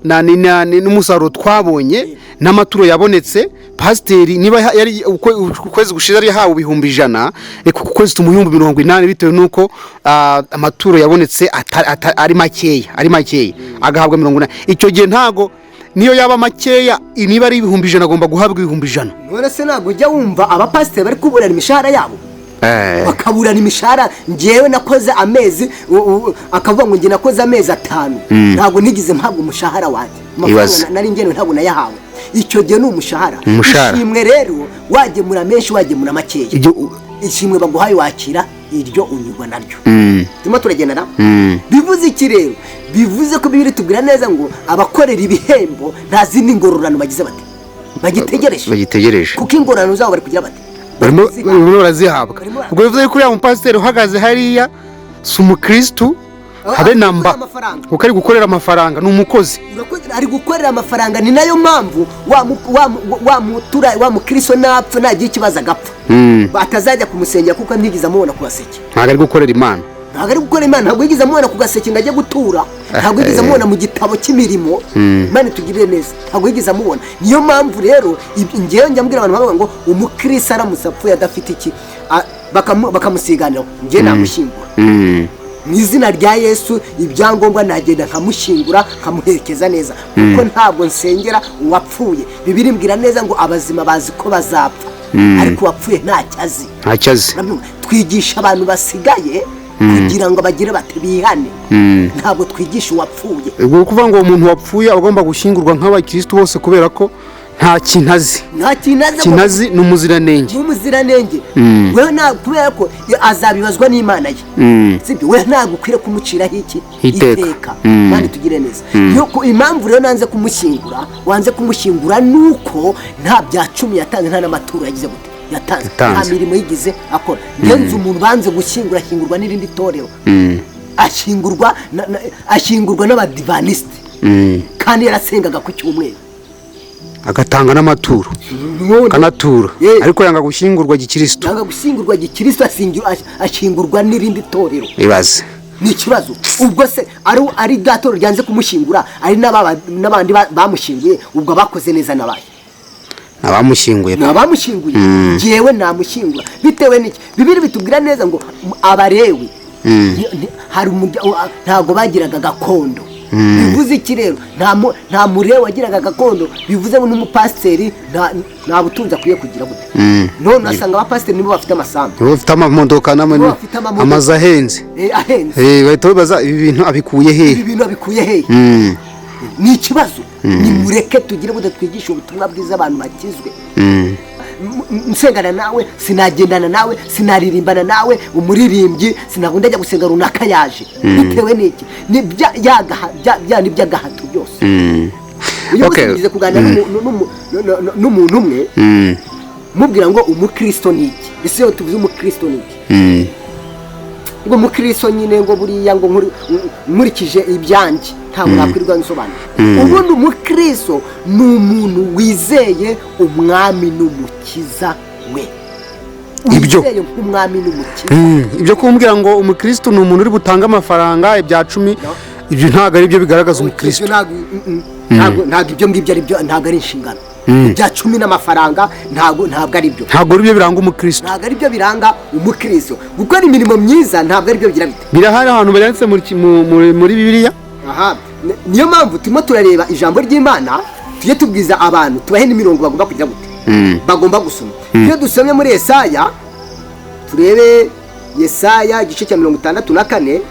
n'umusaruro twabonye n'amaturo yabonetse, pasiteri niba yari ukwezi gushize ari hawe 100, ku kwezi tumuhumbi 80 bitewe nuko amaturo yabonetse ari makeya agahabwa 80. Icyo gihe ntago niyo yaba makeya, niba ari 100 agomba guhabwa 100. None se ntago ujya wumva abapasiteri bari kuburana imishahara yabo? Bakaburana imishahara. Ngewe nakoze amezi akavuga ngo nge nakoze amezi 5 ntago nigize mpabwa umushahara wanjye. Amafaranga nari ngewe ntago nayahawe. Icyo gihe ni umushahara. Ishimwe rero wagemura menshi wagemura makeya. Ishimwe baguhaye wakira iryo unyurwa naryo. Tuma turagendana. Bivuze iki rero? Bivuze ko Bibiri tubwira neza ngo abakorera ibihembo nta zindi ngororano bagize bate, bagitegereje. Kuko ingororano zabo bari kugira bate, barimo barazihabwa. Ubwo bivuze ko uriya mupasiteri uhagaze hariya si umukristo habe namba, kuko ari gukorera amafaranga, ni umukozi ari gukorera amafaranga. Ni nayo mpamvu wa mukristo napfa nagiye ikibazo agapfa batazajya kumusengera kuko ntigize amubona ku gaseke. Ntabwo ari gukorera Imana. Ntabwo yigize amubona ku gaseke ngo ajye gutura. Ntabwo yigize amubona mu gitabo cy'imirimo. Imana tugirire neza. Ntabwo yigize amubona. Niyo mpamvu rero ngewe njya mbwira abantu bavuga ngo umukristo aramutse apfuye adafite iki bakamusiganiraho, ngewe namushyingura mu izina rya Yesu. Ibyangombwa nagenda nkamushyingura nkamuherekeza neza, kuko ntabwo nsengera uwapfuye. Bibiri mbwira neza ngo abazima bazi ko bazapfa, ariko uwapfuye ntacyazi. Twigisha abantu basigaye kugira ngo bagire bati bihane. Ntabwo twigisha uwapfuye. Ubwo kuvuga ngo umuntu wapfuye agomba gushyingurwa nk'abakristo bose kubera ko nta kinazi. Kinazi ni umuziranenge. Wewe kubera ko azabibazwa n'Imana ye. Sibyo, wewe ntabwo ukwiriye kumuciraho iki iteka. Kandi tugire neza. Yuko impamvu rero nanze kumushyingura nuko nta bya 10 yatanze, nta n'amaturo yagize gute yatanze, nta mirimo yigize akora. Ngenze umuntu banze gushyingura ashyingurwa n'irindi torero. Ashyingurwa n'abadivaniste. Kandi yarasengaga ku cyumweru, agatanga n'amaturo kanatura, ariko yanga gushyingurwa gikristo. Ashyingurwa n'irindi torero. Ibaze ni ikibazo. Ubwo se ari gatoro ryanze kumushyingura, ari n'abandi bamushyinguye, ubwo bakoze neza nabaye abamushyinguye jewe namushyingura bitewe n'iki. Bibiri bitubwira neza ngo Abalewi hari ntago bagiraga gakondo. Bivuze iki rero? Nta murewe wagiraga gakondo, bivuze ngo n'umupasiteri nta butunzi akwiye kugira gute. None asanga abapasiteri nibo bafite amasambu, bafite amamodoka amazu ahenze. Bahita babaza ibi bintu abikuye hehe? Ni ikibazo. Ni mureke tugire gute twigisha ubutumwa bwiza abantu bakizwe. Nsengana nawe, sinagendana nawe, sinaririmbana nawe, umuririmbyi sinagunda ajya gusenga runaka yaje. Bitewe n'iki? Ni by'agahato byose. Iyo ugize kuganira n'umuntu umwe, mubwira ngo umukristo ni iki? Ese yo tuvuze umukristo ni iki? Ngo umukristo nyine ngo buriya ngo nkurikije ibyanjye ntabwo nakwirirwa nsobanura. Ubundi umukristo ni umuntu wizeye umwami n'umukiza we. Ibyo umwami n'umukiza. Ibyo kumbwira ngo umukristo ni umuntu uri butanga amafaranga ibya 10, ibyo ntabwo ari byo bigaragaza umukristo. Ntabwo ibyo ngibyo ari byo, ntabwo ari inshingano. Ibya 10 n'amafaranga ntabwo ari byo. Ntabwo ari byo biranga umukristo. Ntabwo ari byo biranga umukristo. Gukora imirimo myiza ntabwo ari byo bigira bite. Birahari ahantu byanditse muri Bibiliya. Niyo mpamvu turimo turareba ijambo ry'Imana, tujye tubwiza abantu tubahe n'imirongo bagomba kugira gute, bagomba gusoma. Iyo dusomye muri Yesaya, turebe Yesaya igice cya 64,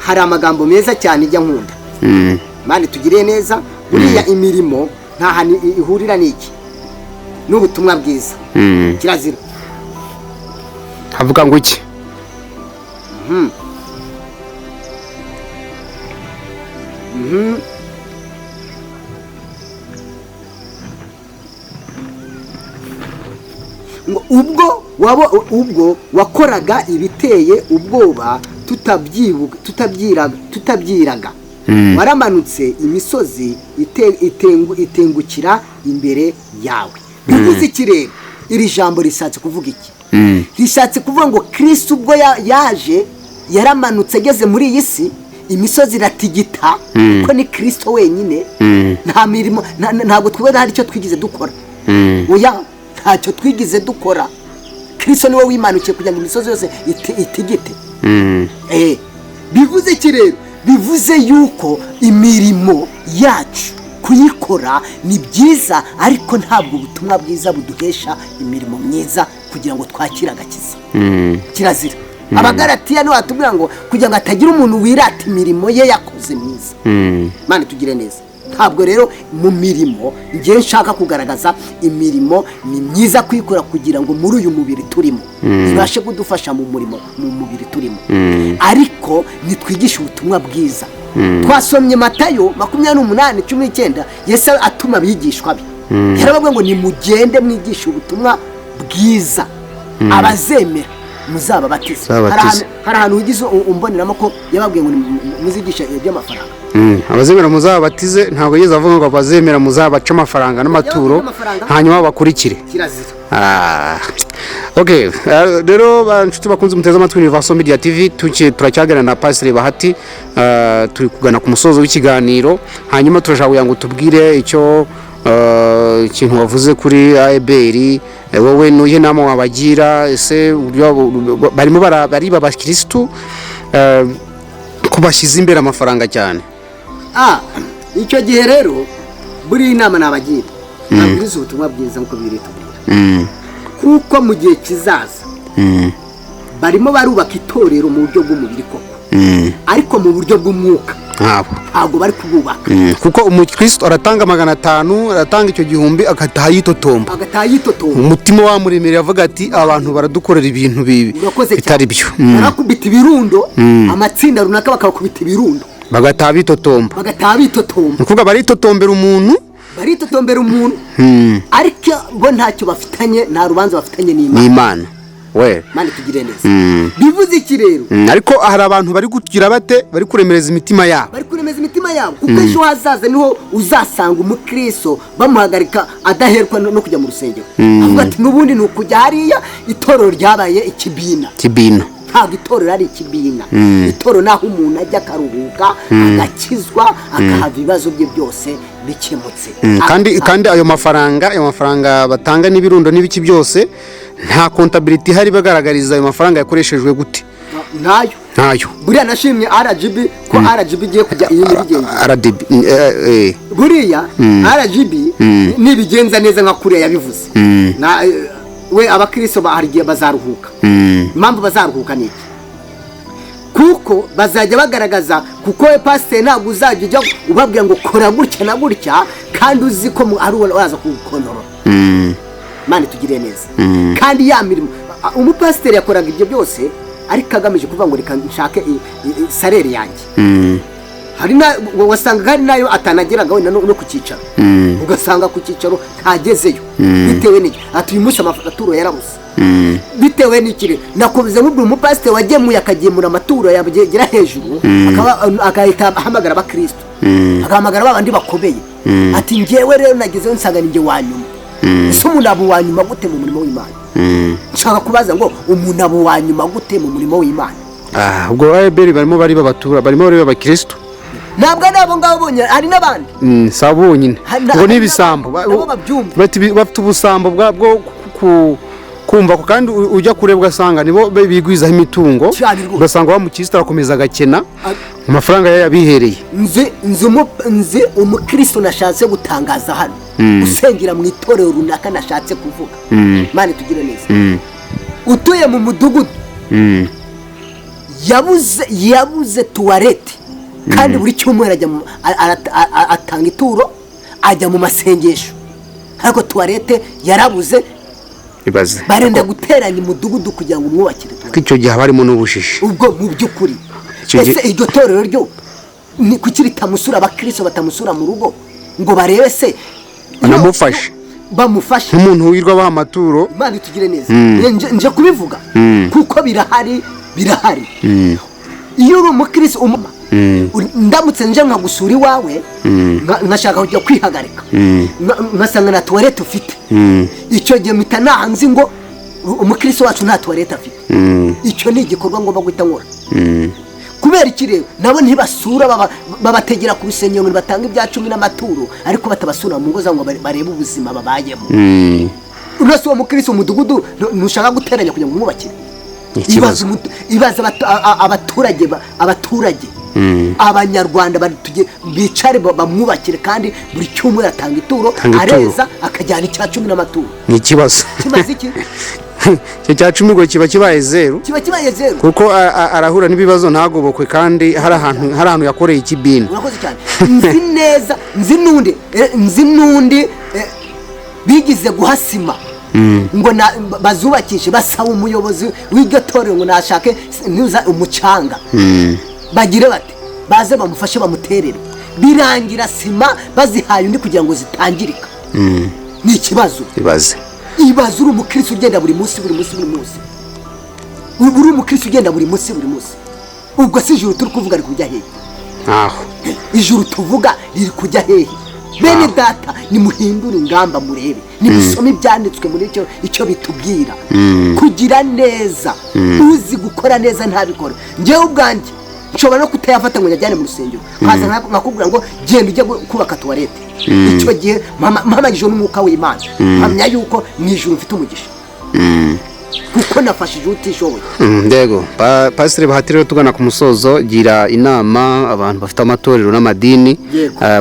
hari amagambo meza cyane ijya nkunda. Mani tugire neza, buriya imirimo nta hantu ihurira n'iki n'ubutumwa bwiza. Kirazira havuga ngo iki? ubwo wakoraga ibiteye ubwoba tutabyiraga. Waramanutse imisozi itengukira imbere yawe. Bivuze iki rero? Iri jambo rishatse kuvuga iki? Rishatse kuvuga ngo Kristo ubwo yaje yaramanutse ageze muri iyi si, imisozi iratigita, ko ni Kristo wenyine. Nta mirimo, ntabwo twibona hari icyo twigize dukora. Oya, ntacyo twigize dukora. Kristo niwe wimanukiye kugira ngo imisozi yose itigite. Bivuze iki rero? Bivuze yuko imirimo yacu kuyikora ni byiza, ariko ntabwo ubutumwa bwiza buduhesha imirimo myiza kugira ngo twakire agakiza. Kirazira. Abagalatiya no batubwira ngo kugira ngo atagira umuntu wirata imirimo ye yakoze myiza. Mane tugire neza. Ntabwo rero mu mirimo ngiye nshaka kugaragaza imirimo ni myiza kwikora kugira ngo muri uyu mubiri turimo ibashe kudufasha mu mubiri turimo, ariko nitwigisha ubutumwa bwiza. Twasomye Matayo 28:19, Yesu atuma abigishwa be, yarababwiye ngo nimugende mwigisha ubutumwa bwiza, abazemera muzababatize. Hari ahantu ugize umboneramo ko yababwiye ngo muzigisha iby'amafaranga. Abazemera muzabatize, ntabwo yeze avuga ngo abazemera muzabaca amafaranga n'amaturo hanyuma bakurikire. Kirazira. Okay, rero inshuti bakunze muteze amatwi Universal Media TV, turacyagana na Pastor Bahati, turi kugana ku musozo w'ikiganiro, hanyuma turashaka ngo tubwire icyo ikintu wavuze kuri AEBR. Wowe nuye nama wabagira, ese barimo bariba abakristo kubashiza imbere amafaranga cyane. Icyo gihe rero buri inama nabagira nabwiriza ubutumwa bwiza nko biri tubwira, kuko mu gihe kizaza barimo barubaka itorero mu buryo bw'umubiri koko, ariko mu buryo bw'umwuka ntabwo bari kububaka. Kuko umukristo aratanga 500, aratanga icyo 1000 agataha yitotomba, umutima wamuremerera avuga ati abantu baradukorera ibintu bitari byo, barakubita ibirundo, amatsinda runaka bakabakubita ibirundo bagataha bitotomba, nukuvuga baritotombera umuntu, ariko bo ntacyo bafitanye, nta rubanza bafitanye n'Imana. Mani tugire neza. Bivuze iki rero? Ariko hari abantu bari kugira bate, bari kuremereza imitima yabo, kuko ejo hazaza niho uzasanga umukristo bamuhagarika adaherwa no kujya mu rusengero, avuga ati n'ubundi ni ukujya hariya, itorero ryabaye ikibina. Ntabwo itorero ari ikibina, itorero naho umuntu ajya akaruhuka, agakizwa, akahava ibibazo bye byose bikemutse. Kandi ayo mafaranga batanga n'ibirundo n'ibiki byose, nta contability hari bagaragariza ayo mafaranga yakoreshejwe gute. Nayo buriya nashimye RGB ko RGB igiye kujya iyi nibigenza buriya RGB nibigenza neza nka kuriya yabivuze, we abakristo baharigiye bazaruhuka. Impamvu bazaruhuka ni iki? Kuko bazajya bagaragaza, kuko we pastor ntabwo uzajya ujya ubabwira ngo kora gutya na gutya kandi uzi ko ari uraza kugukontorora. Mani tugire neza. Kandi ya mirimo umupasiteri yakoraga ibyo byose ariko agamije kuvuga ngo reka nshake salary yanjye. Hari na wasanga hari nayo atanageraga wenda no ku cyicaro, ugasanga ku cyicaro ntagezeyo bitewe n'iki, ati uyu munsi amaturo yarabuze, bitewe n'iki. Nakubize nk'ubwo umupasiteri wagemuye akagemura amaturo yabagera hejuru, akahita ahamagara abakristo, agahamagara babandi bakomeye, ati ngewe rero nagezeyo nsanga ninjye wanyuma. So umuntu abo wanyuma gute mu murimo w'Imana? Nshaka kubaza ngo umuntu abo wanyuma gute mu murimo w'Imana? Ubwo abeli barimo bari babatura, barimo bari abakristo, ntabwo nabo ngabo bonye, hari n'abandi sabonyine ngo nibisambo bafite ubusambo bwo kumva ko, kandi ujya kurebwa asanga nibo bigwizaho imitungo, ugasanga wa mukristo arakomeza agakena amafaranga yabihereye. Nzi umukristo nashatse gutangaza hano, usengera mu itorero runaka nashatse kuvuga. Mani tugire neza. Utuye mu mudugudu yabuze tuwarete, kandi buri cyumweru ajya atanga ituro, ajya mu masengesho, ariko tuwarete yarabuze. Barenda guteranya umudugudu kugira ngo umwubakire. Icyo gihe barimo n'ubushishi. Ubwo mu by'ukuri ese iryo torero ryo ni kuki ritamusura abakristo batamusura mu rugo ngo barebe se bamufashe nk'umuntu wirwa baha amaturo? Imana tugire neza. Nje kubivuga kuko birahari. Iyo uri umukristo ndamutse nje nkagusura iwawe, nkashaka kujya kwihagarika, nkasanga na toilette ufite, icyo gihe mpita nahanze ngo umukristo wacu nta toilette afite. Icyo ni igikorwa ngomba guhita nkora. Kubera iki rero nabo ntibasura, babategera ku rusengero ngo batanga ibya 10 n'amaturo, ariko batabasura mu ngo zabo ngo barebe ubuzima babayemo. Unase uwo mukristo umudugudu nushaka guteranya kugira ngo umwubakire. Ibaza abaturage Abanyarwanda bicare bamwubakire, kandi buri cyumweru atanga ituro, areza akajyana icya 10 n'amaturo. Ni ikibazo kimaze iki? Cya 10 ngo kiba kibaye zero, kuko arahura n'ibibazo ntagobokwe, kandi hari ahantu yakoreye ikibina. Urakoze cyane. Nzi neza, nzi nundi bigize guhasima ngo bazubakishe, basaba umuyobozi w'iryo torero ngo nashake niza umucanga, bagire bati baze bamufashe bamuterere, birangira sima bazihaye undi kugira ngo zitangirika. Ni ikibazo. Ibaze uri umukristo ugenda buri munsi. Uri umukristo ugenda buri munsi. Ubwo si ijuru turi kuvuga rikujya hehe? Ijuru tuvuga riri kujya hehe? Bene data, nimuhindura ingamba murebe, nimusome ibyanditswe muri icyo bitubwira. Kugira neza, uzi gukora neza ntabikora. Ngewe ubwanjye nshobora no kutayafata ngo njyane mu rusengero, kaza nakubwira ngo genda ujye kubaka toilette. Icyo gihe mpamagije n'umwuka w'Imana, mpamya yuko mu ijuru mfite umugisha. kuko nafashije utishoboye. Ndego Pastor Bahati rero tugana ku musozo, gira inama abantu bafite amatorero n'amadini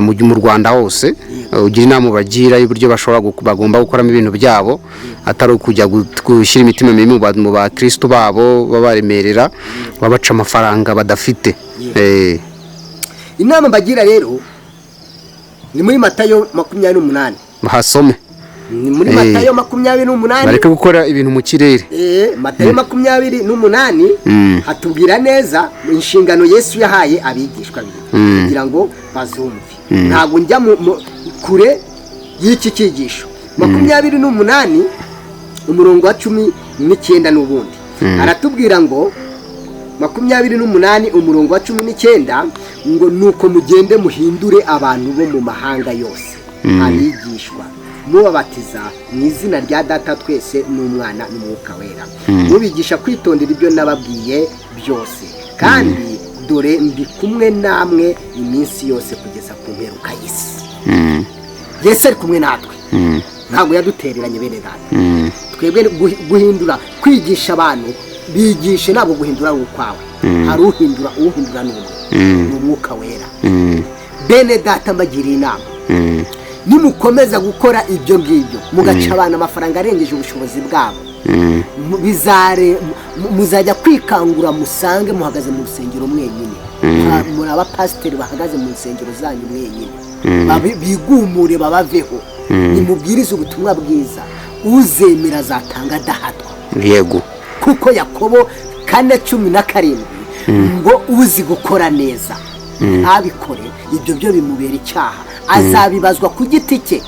mu Rwanda hose, ugira inama bagira y'uburyo bashobora bagomba gukoramo ibintu byabo atari ukujya gushyira imitima mibi mu bakristo babo babaremerera babaca amafaranga badafite. Inama bagira rero ni muri Matayo 28. Bahasome ni muri Matayo 28 bareke gukora ibintu mu kirere. Matayo 28 hatubwira neza inshingano Yesu yahaye abigishwa be kugira ngo bazumve. Ntabwo njya kure y'iki cyigisho. 28 umurongo wa 19 n'ubundi aratubwira ngo 28 umurongo wa 19 ngo nuko mugende muhindure abantu bo mu mahanga yose abigishwa mubabatiza mu izina rya Data twese n'Umwana n'Umwuka Wera, mubigisha kwitondera ibyo nababwiye byose, kandi dore ndi kumwe namwe iminsi yose kugeza ku mperuka y'isi. Yesu ari kumwe natwe, ntabwo yadutereranye bene Data. Twebwe guhindura, kwigisha abantu, bigishe ntabwo guhindura ukwawe, hari uhindura n'Umwuka Wera. Bene Data mbagiriye inama, nimukomeza gukora ibyo ngibyo mugaca abantu amafaranga arengeje ubushobozi bwabo, muzajya kwikangura musange muhagaze mu rusengero mwenyine, muri abapasiteri bahagaze mu rusengero zanyu mwenyine, bigumure babaveho, nimubwirize ubutumwa bwiza, uzemera azatanga adahatwa. Yego, kuko Yakobo 4:17 ngo uzi gukora neza ntabikore, ibyo byo bimubera icyaha, azabibazwa ku giti cye,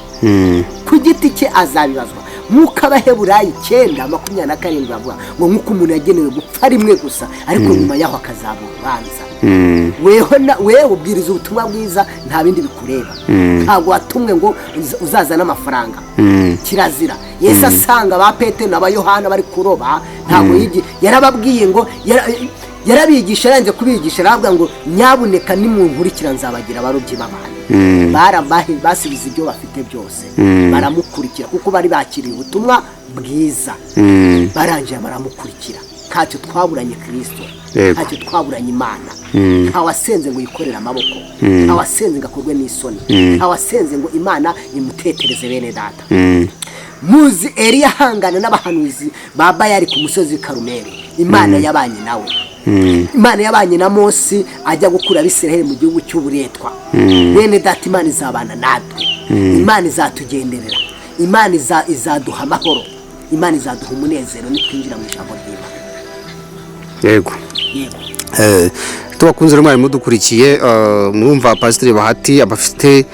ku giti cye azabibazwa. Nk'uko Abaheburayo 9:27 bavuga ngo nk'uko umuntu yagenewe gupfa rimwe gusa ariko nyuma yaho akazaba urubanza. Wewe ubwiriza ubutumwa bwiza, nta bindi bikureba, ntabwo watumwe ngo uzazana amafaranga, kirazira. Yesu asanga ba Petero n'aba Yohana bari kuroba, ntabwo yarababwiye ngo yarabigisha, yanze kubigisha, aravuga ngo nyabuneka nimunkurikira nzabagira abarobyi b'abantu. Basibiza ibyo bafite byose baramukurikira kuko bari bakiriye ubutumwa bwiza, barangiye baramukurikira. Ntacyo twaburanye Kristo, ntacyo twaburanye Imana. Ntawasenze ngo yikorere amaboko, ntawasenze ngo akorwe n'isoni, ntawasenze ngo Imana imutetereze bene Data. Muzi Eliya hangana n'abahanuzi ba Bayali ku musozi Karumeli, Imana yabanye nawe. Imana yabanye na Mose ajya gukura Abisiraheli mu gihugu cy'uburetwa. Bene Data, Imana izabana natwe, Imana izatugenderera, Imana izaduha amahoro, Imana izaduha umunezero nitwinjira mu ijambo ry'Imana. Yego, tubakunze rero mwari mudukurikiye, mwumva Pastor Bahati abafite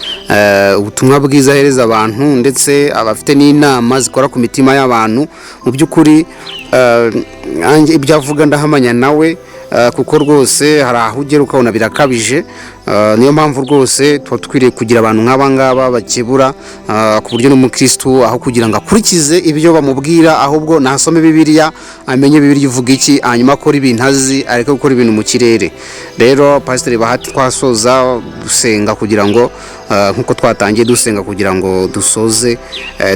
ubutumwa bwiza ahereza abantu, ndetse abafite n'inama zikora ku mitima y'abantu. Mu by'ukuri ibyo avuga ndahamanya nawe, kuko rwose hari aho ugera ukabona birakabije. Niyo mpamvu rwose tuba twiriye kugira abantu nk'aba ngaba bakebura, ku buryo n'umukristo aho kugira ngo akurikize ibyo bamubwira, ahubwo nasome Bibiliya, amenye Bibiliya ivuga iki, hanyuma akora ibintu azi, areke gukora ibintu mu kirere. Rero Pastor Bahati twasoza dusenga kugira ngo nkuko twatangiye dusenga kugira ngo dusoze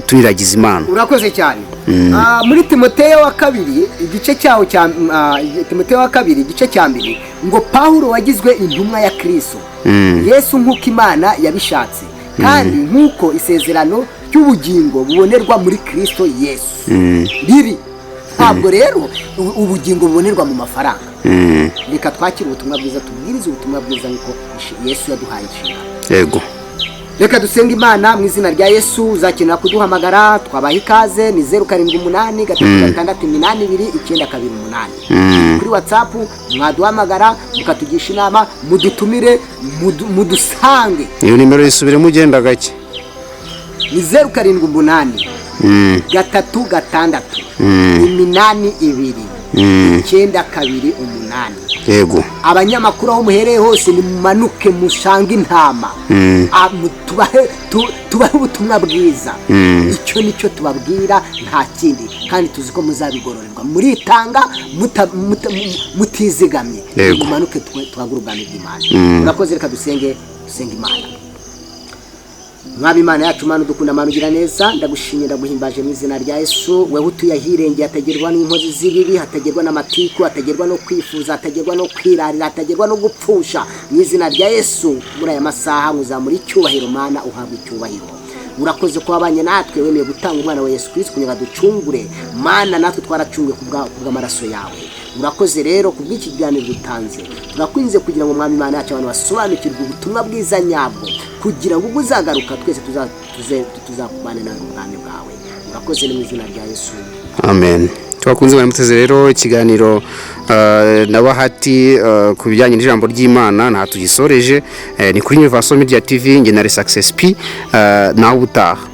tuniragiza Imana. Urakoze cyane. Muri Timoteyo wa 2 igice cyaho cya Timoteyo wa 2 igice cya 2 ngo Paulo wagizwe intumwa ya Kristo Yesu nk'uko Imana yabishatse, kandi nk'uko isezerano ry'ubugingo bubonerwa muri Kristo Yesu riri. Ntabwo rero ubugingo bubonerwa mu mafaranga. Reka twakire ubutumwa bwiza, tubwirize ubutumwa bwiza nk'uko Yesu yaduhaye inshingano. Yego, reka dusenga Imana mu izina rya Yesu. Uzakenera kuduhamagara, twabaha ikaze, ni 0788 kuri WhatsApp. Mwaduhamagara mukatugisha inama, mudutumire, mudusange. iyo nimero isubire mugenda gake, ni 0788 3 8 2 928. Yego, abanyamakuru aho muhereye hose nimumanuke mushanga intama, tubahe ubutumwa bwiza. Icyo nicyo tubabwira, nta kindi, kandi tuzi ko muzabigororerwa muritanga mutizigamye. Mumanuke tuhagura ubwami bw'Imana. Urakoze, reka dusenge Imana. Mwami Imana yacu, Mana udukunda, Mana ugira neza, ndagushimye ndaguhimbaje mu izina rya Yesu. Wewe utuye ahirengeye, hatagerwa n'inkozi z'ibibi, hatagerwa n'amatiku, hatagerwa no kwifuza, hatagerwa no kwirarira, hatagerwa no gupfusha. Mu izina rya Yesu, muri aya masaha muzamura icyubahiro, Mana uhabwa icyubahiro. Urakoze ko wabanye natwe, wemeye gutanga umwana wa Yesu Kristo kugira ngo ducungure. Mana natwe twaracunguwe kubw'amaraso yawe. Urakoze rero kubw'iki kiganiro dutanze. Turakwinze kugira ngo Mwami Imana yacu abantu basobanukirwe ubutumwa bwiza nyabwo, kugira ngo ubwo uzagaruka twese tuzakubana nawe mu bwami bwawe. Urakoze mu izina rya Yesu. Amen. Twakunze baramuteze rero ikiganiro na Bahati ku bijyanye n'ijambo ry'Imana, nta tugisoreje ni kuri Universal Media TV, nge na Success P, nawe utaha.